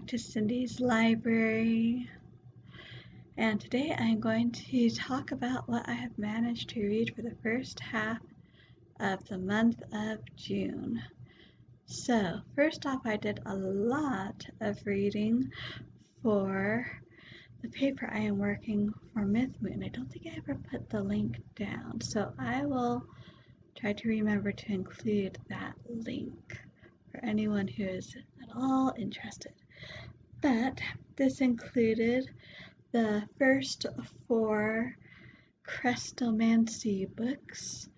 back to Cindy's Library, and today I'm going to talk about what I have managed to read for the first half of the month of June. So, first off, I did a lot of reading for the paper I am working for Myth Moon. I don't think I ever put the link down, so I will try to remember to include that link for anyone who is at all interested. But this included the first 4 Crestomancy books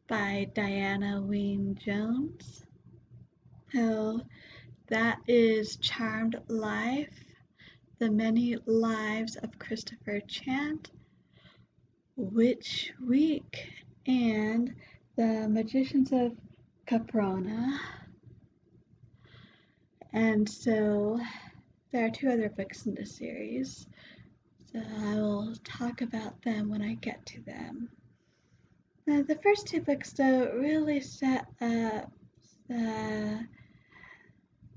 by Diana Wynne Jones. So that is Charmed Life, The Many Lives of Christopher Chant, Witch Week, and The Magicians of Caprona. And so there are 2 other books in the series, so I will talk about them when I get to them. The first 2 books, though, really set up the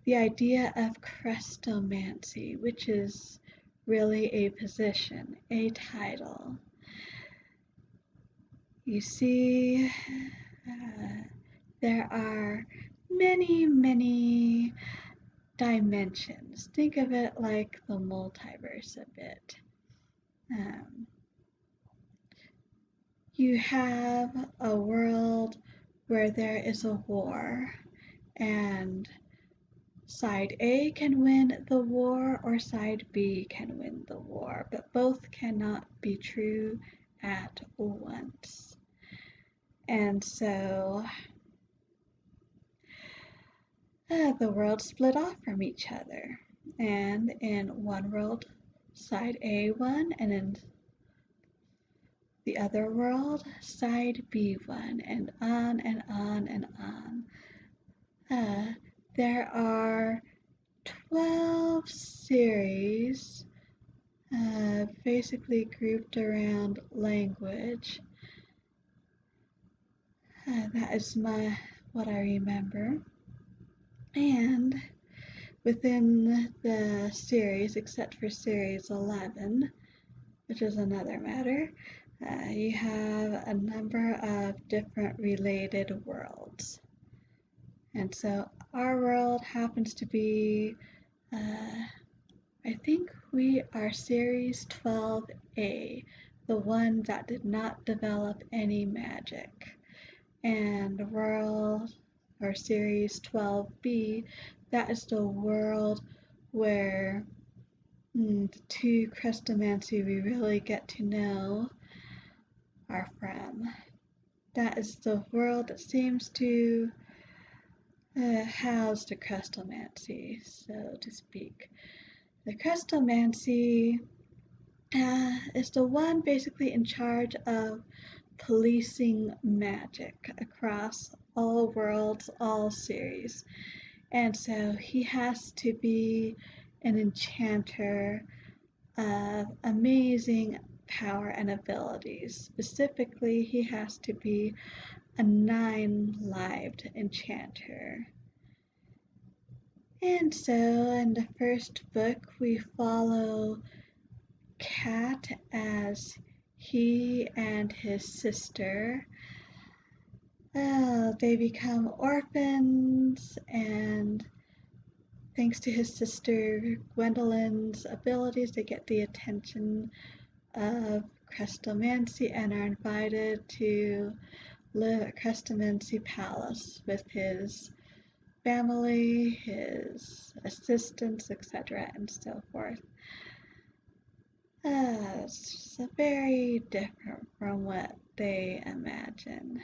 idea of Crestomancy, which is really a position, a title. You see, there are many dimensions. Think of it like the multiverse a bit. You have a world where there is a war, and side A can win the war or side B can win the war, but both cannot be true at once. And so the world split off from each other, and in one world side A won, and in the other world side B won, and on and on and on. There are 12 series basically grouped around language. That is what I remember. And within the series, except for series 11, which is another matter, you have a number of different related worlds. And so our world happens to be, I think we are series 12A, the one that did not develop any magic. And world, or series 12B, that is the world where the 2 Crestomancy we really get to know are from. That is the world that seems to house the Crestomancy, so to speak. The Crestomancy is the one basically in charge of policing magic across all worlds, all series. And so he has to be an enchanter of amazing power and abilities. Specifically, he has to be a 9-lived enchanter. And so in the first book, we follow Cat as he and his sister, they become orphans, and thanks to his sister Gwendolyn's abilities, they get the attention of Crestomancy and are invited to live at Crestomancy Palace with his family, his assistants, etc., and so forth. It's very different from what they imagine.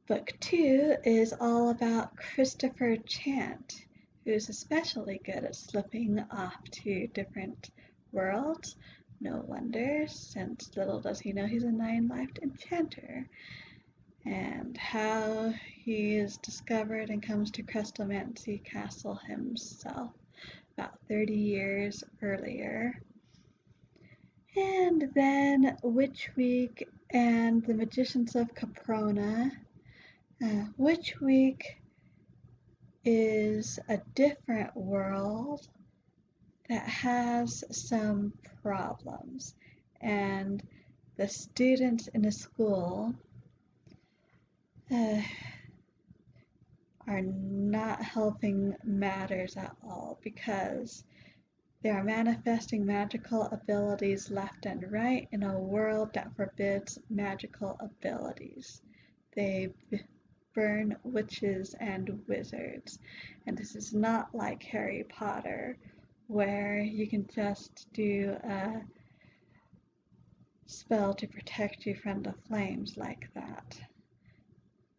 Book 2 is all about Christopher Chant, who's especially good at slipping off to different worlds. No wonder, since little does he know he's a 9-lived enchanter. And how he is discovered and comes to Crestomancy Castle himself about 30 years earlier. And then Witch Week and the Magicians of Caprona. Witch Week is a different world that has some problems, and the students in the school uh, are not helping matters at all because they are manifesting magical abilities left and right in a world that forbids magical abilities. They burn witches and wizards, and this is not like Harry Potter, where you can just do a spell to protect you from the flames like that.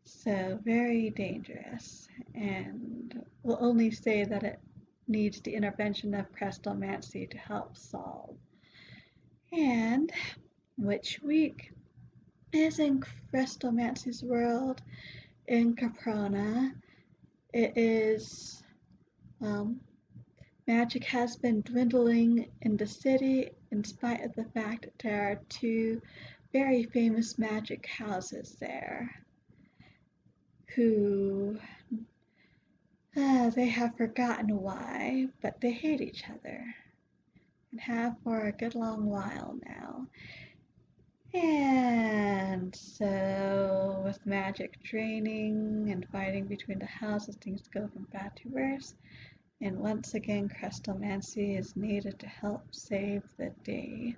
So very dangerous, and will only say that it needs the intervention of Crestomancy to help solve. And which week is in Crestomancy's world in Caprona. It is, magic has been dwindling in the city in spite of the fact that there are two very famous magic houses there who they have forgotten why, but they hate each other and have for a good long while now. And so, with magic draining and fighting between the houses, things go from bad to worse. And once again, Crestomancy is needed to help save the day.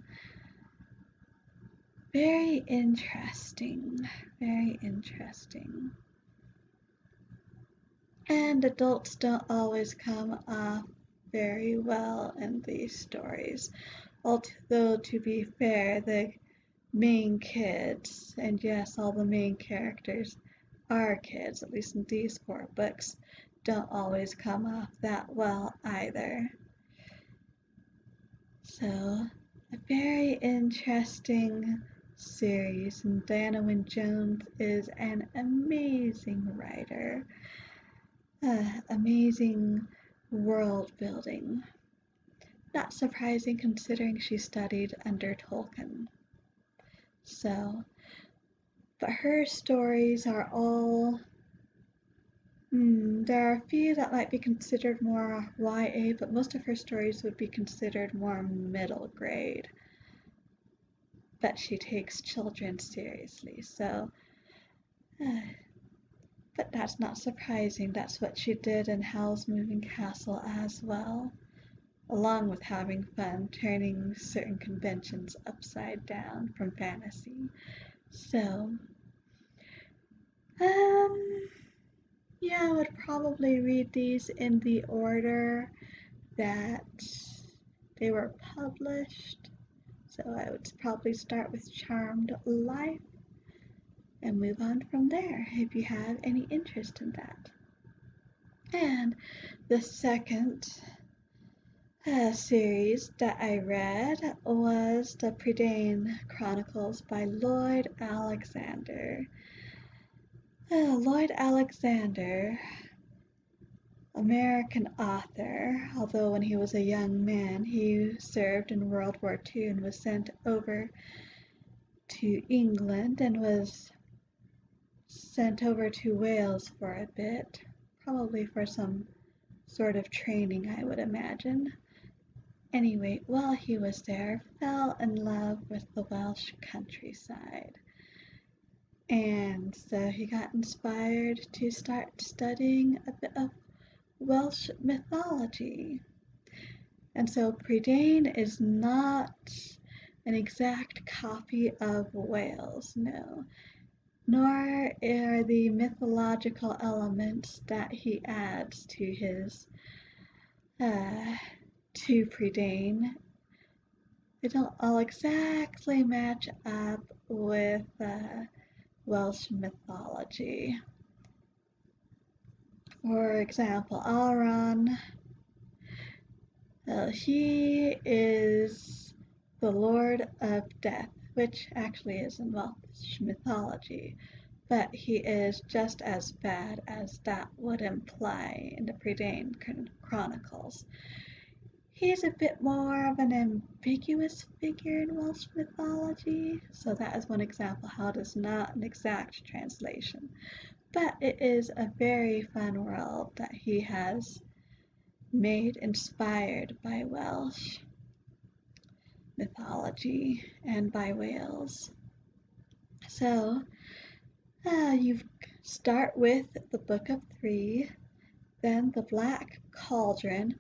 Very interesting. Very interesting. And adults don't always come off very well in these stories. Although, to be fair, the main kids, and yes, all the main characters are kids, at least in these 4 books, don't always come off that well either. So, a very interesting series, and Diana Wynne Jones is an amazing writer. Amazing world building. Not surprising considering she studied under Tolkien. So, but her stories are all, there are a few that might be considered more YA, but most of her stories would be considered more middle grade. But she takes children seriously, so, but that's not surprising. That's what she did in Howl's Moving Castle as well, along with having fun turning certain conventions upside down from fantasy. So, yeah, I would probably read these in the order that they were published. So I would probably start with Charmed Life and move on from there if you have any interest in that. And the second series that I read was the Prydain Chronicles by Lloyd Alexander. Lloyd Alexander, American author, although when he was a young man he served in World War II and was sent over to England and was sent over to Wales for a bit, probably for some sort of training, I would imagine. Anyway, while he was there, fell in love with the Welsh countryside. And so he got inspired to start studying a bit of Welsh mythology. And so Prydain is not an exact copy of Wales, no, nor are the mythological elements that he adds to his to Prydain. They don't all exactly match up with Welsh mythology. For example, Elrond, he is the Lord of Death, which actually is in Welsh mythology, but he is just as bad as that would imply in the Prydain Chronicles. He's a bit more of an ambiguous figure in Welsh mythology, so that is one example how it is not an exact translation. but it is a very fun world that he has made inspired by Welsh mythology and by Wales. So you start with the Book of Three, then the Black Cauldron,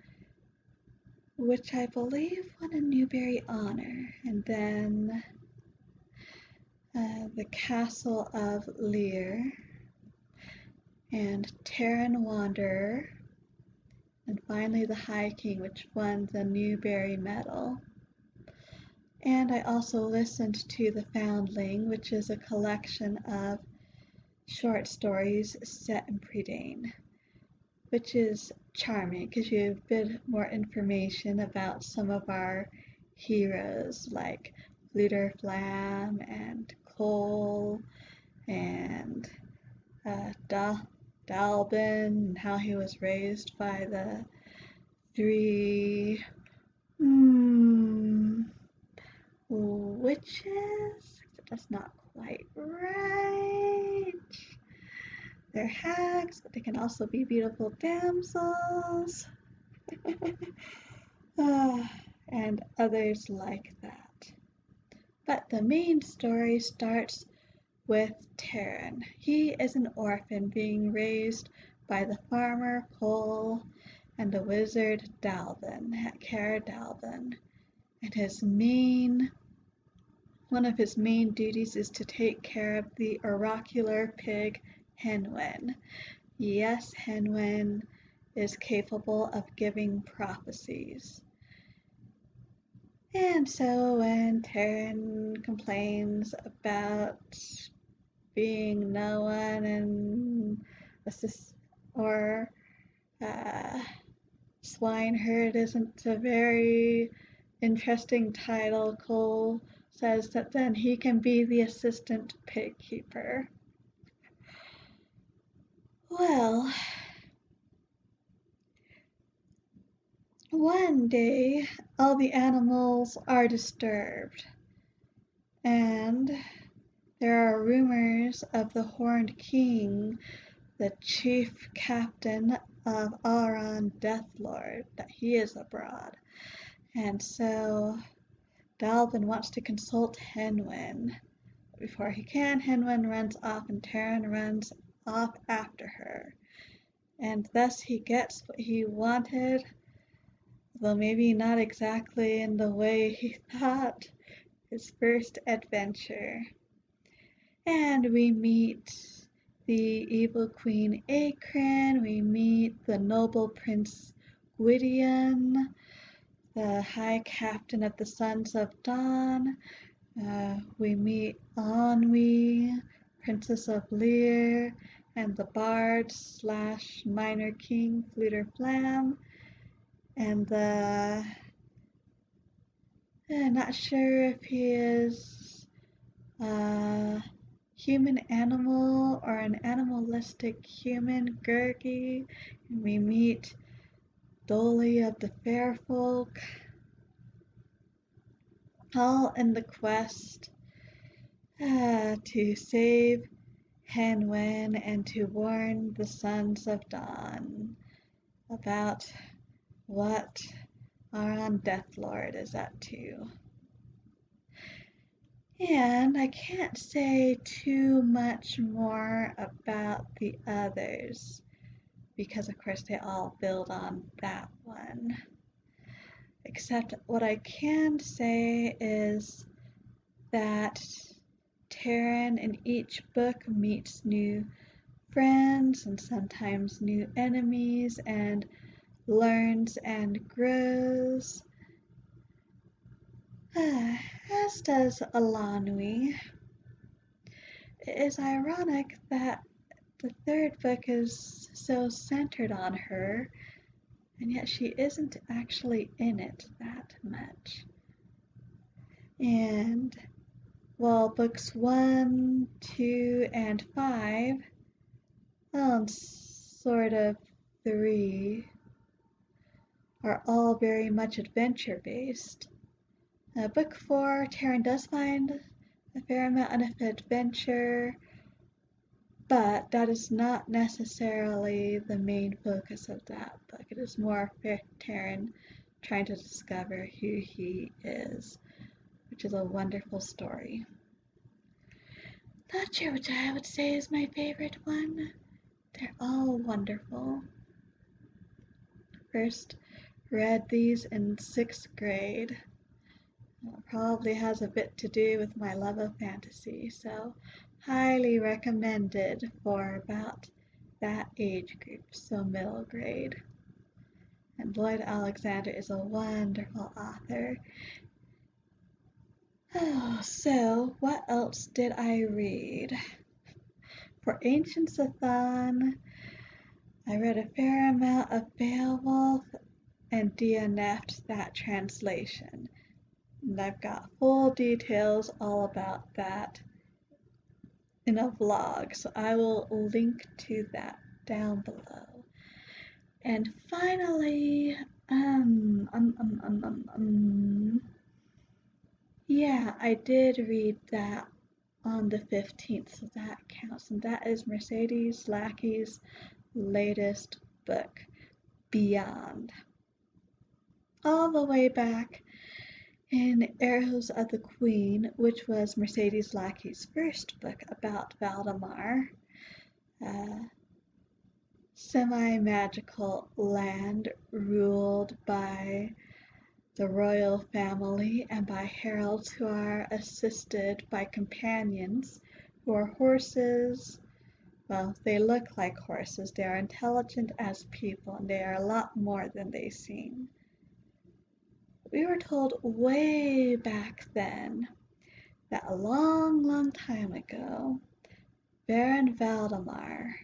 which I believe won a Newbery Honor, and then the Castle of Lear, and Terran Wanderer, and finally the High King, which won the Newbery Medal. And I also listened to The Foundling, which is a collection of short stories set in Prydain, which is charming because you have a bit more information about some of our heroes like Fflewddur Fflam and Cole and Dalben, and how he was raised by the three witches. That's not quite right. They're hags, but they can also be beautiful damsels. And others like that. But the main story starts with Terran. He is an orphan being raised by the farmer Cole and the wizard Dalben, Caer Dalben. And one of his main duties is to take care of the oracular pig Henwen. Yes, Henwen is capable of giving prophecies. And so when Terran complains about being no one and or swineherd isn't a very interesting title, Cole says that then he can be the assistant pig keeper. Well, one day all the animals are disturbed, and there are rumors of the Horned King, the chief captain of Auron Deathlord, that he is abroad. And so Dalben wants to consult Henwen. Before he can, Henwen runs off and Terran runs off after her. And thus he gets what he wanted, though maybe not exactly in the way he thought, his first adventure. And we meet the evil Queen Acren, we meet the noble Prince Gwydion, the High Captain of the Sons of Dawn. We meet Anwi, Princess of Lear, and the Bard / Minor King Fflewddur Fflam, and not sure if he is human animal or an animalistic human Gurgi. And we meet Dolly of the Fair Folk, all in the quest to save Henwen and to warn the Sons of Dawn about what Auron Deathlord is up to. And I can't say too much more about the others because of course they all build on that one. Except what I can say is that Terran in each book meets new friends and sometimes new enemies and learns and grows, as does Eilonwy. It is ironic that the third book is so centered on her, and yet she isn't actually in it that much. And while books 1, 2, and 5, and sort of 3, are all very much adventure based, book 4, Terran does find a fair amount of adventure, But that is not necessarily the main focus of that book. It is more Terran trying to discover who he is, which is a wonderful story. Not sure which I would say is my favorite one. They're all wonderful. First read these in 6th grade. Probably has a bit to do with my love of fantasy, so highly recommended for about that age group, so middle grade. And Lloyd Alexander is a wonderful author. Oh, so what else did I read? For Ancient Sathan, I read a fair amount of Beowulf and DNF'd that translation. And I've got full details all about that in a vlog, so I will link to that down below. And finally, yeah, I did read that on the 15th, so that counts. And that is Mercedes Lackey's latest book, Beyond. All the way back in Arrows of the Queen, which was Mercedes Lackey's first book about Valdemar, semi-magical land ruled by the royal family and by heralds who are assisted by companions who are horses. Well, they look like horses. They are intelligent as people, and they are a lot more than they seem. We were told way back then that a long, long time ago, Baron Valdemar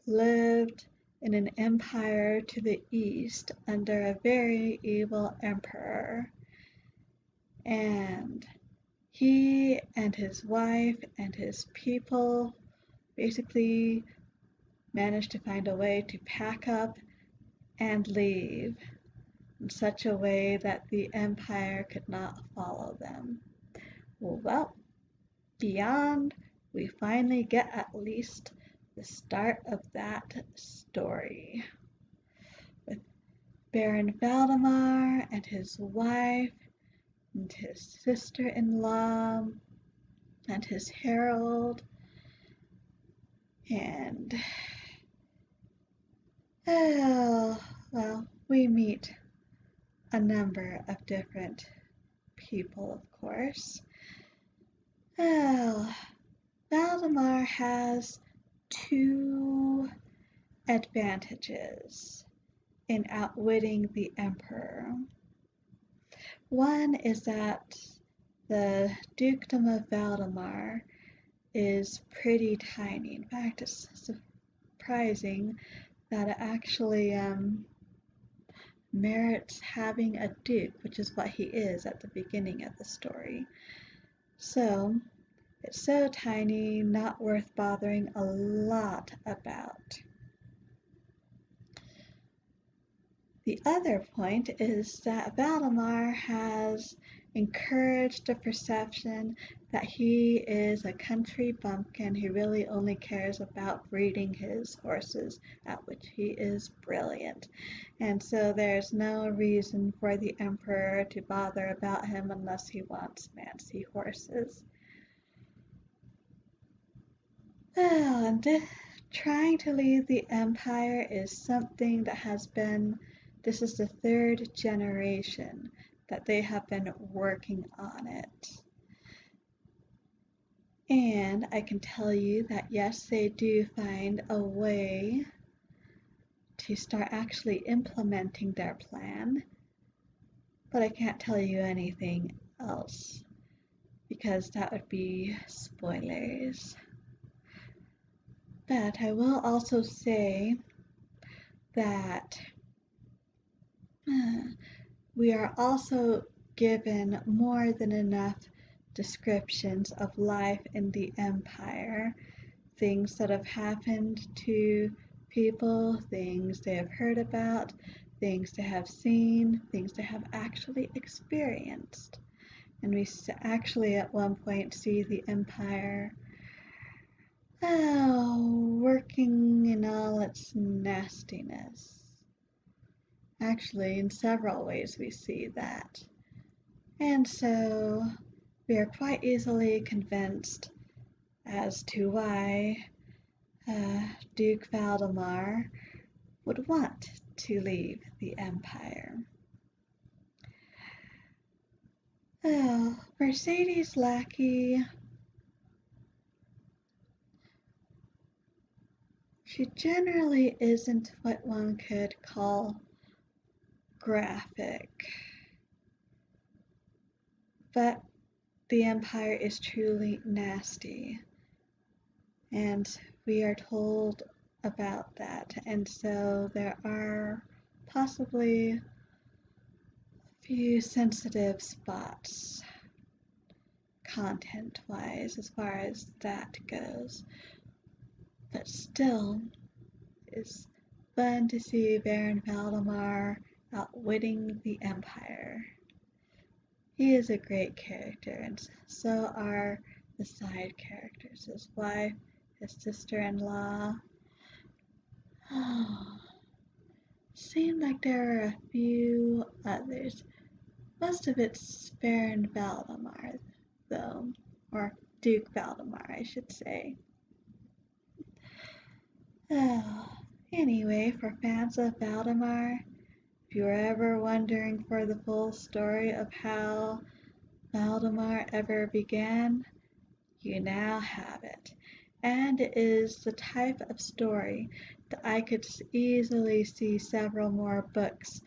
lived in an empire to the east under a very evil emperor. And he and his wife and his people basically managed to find a way to pack up and leave in such a way that the empire could not follow them. Well, Beyond, we finally get at least the start of that story, with Baron Valdemar and his wife and his sister-in-law and his herald, and well, we meet a number of different people, of course. Well, Valdemar has two advantages in outwitting the Emperor. One is that the Dukedom of Valdemar is pretty tiny. In fact, it's surprising that it actually merits having a duke, which is what he is at the beginning of the story. So, it's so tiny, not worth bothering a lot about. The other point is that Valdemar has encouraged the perception that he is a country bumpkin who really only cares about breeding his horses, at which he is brilliant. And so there's no reason for the Emperor to bother about him unless he wants fancy horses. Well, and trying to lead the empire is something that has been, this is the third generation that they have been working on it. And I can tell you that yes, they do find a way to start actually implementing their plan, but I can't tell you anything else because that would be spoilers. But I will also say that we are also given more than enough descriptions of life in the empire, things that have happened to people, things they have heard about, things they have seen, things they have actually experienced. And we actually at one point see the empire Oh, working in all its nastiness. Actually, in several ways we see that. And so we are quite easily convinced as to why Duke Valdemar would want to leave the Empire. Oh, Mercedes Lackey, she generally isn't what one could call graphic, but the Empire is truly nasty, and we are told about that, and so there are possibly a few sensitive spots content-wise as far as that goes, but still it's fun to see Baron Valdemar outwitting the Empire. He is a great character, and so are the side characters, his wife, his sister-in-law. Oh, seemed like there are a few others. Most of it's Baron Valdemar, though, or Duke Valdemar, I should say. Oh, anyway, for fans of Valdemar, if you were ever wondering for the full story of how Valdemar ever began, you now have it. And it is the type of story that I could easily see several more books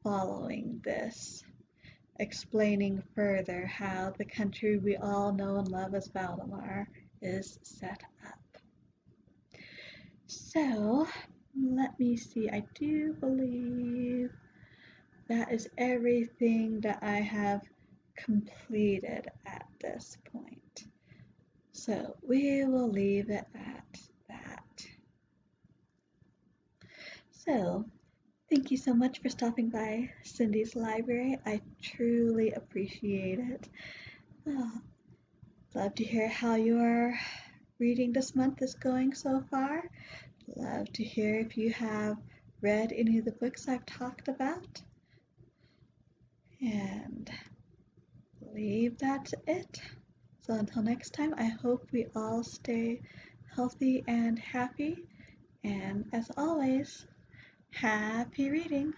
following this, explaining further how the country we all know and love as Valdemar is set up. So, let me see, I do believe that is everything that I have completed at this point. So we will leave it at that. So, thank you so much for stopping by Cindy's Library. I truly appreciate it. Oh, love to hear how your reading this month is going so far. Love to hear if you have read any of the books I've talked about. And I believe that's it. So until next time, I hope we all stay healthy and happy. And as always, happy reading!